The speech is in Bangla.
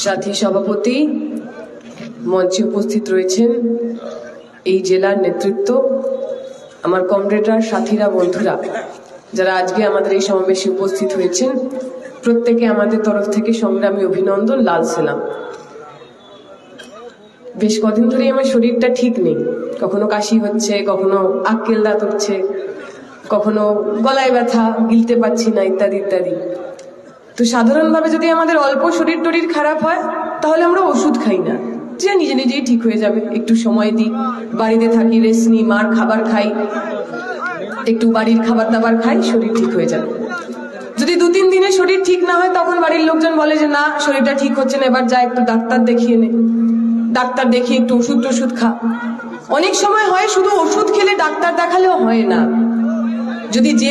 সাথী সভাপতি, মঞ্চে উপস্থিত রয়েছেন এই জেলার নেতৃত্ব, আমার কমরেডরা, সাথীরা, বন্ধুরা যারা আজকে আমাদের এই সমাবেশে উপস্থিত হয়েছেন, প্রত্যেকে আমাদের তরফ থেকে সংগ্রামী অভিনন্দন, লাল সালাম। বেশ কদিন ধরে আমার শরীরটা ঠিক নেই, কখনো কাশি হচ্ছে, কখনো আক্কেল দাঁত উঠছে, কখনো গলায় ব্যথা, গিলতে পারছি না, ইত্যাদি ইত্যাদি। তো সাধারণভাবে যদি আমাদের অল্প শরীর টরীর খারাপ হয় তাহলে আমরা ওষুধ খাই না, যে নিজে নিজেই ঠিক হয়ে যাবে, একটু সময় দিই, বাড়িতে থাকি, রেস্ট নিই, মার খাবার খাই, একটু বাড়ির খাবার দাবার খাই, শরীর ঠিক হয়ে যাবে। যদি 2-3 দিনে শরীর ঠিক না হয় তখন বাড়ির লোকজন বলে যে না, শরীরটা ঠিক হচ্ছে না, এবার যা একটু ডাক্তার দেখিয়ে নে, ডাক্তার দেখিয়ে একটু ওষুধ টষুধ খা। অনেক সময় হয় শুধু ওষুধ খেলে ডাক্তার দেখালেও হয় না, যদি যে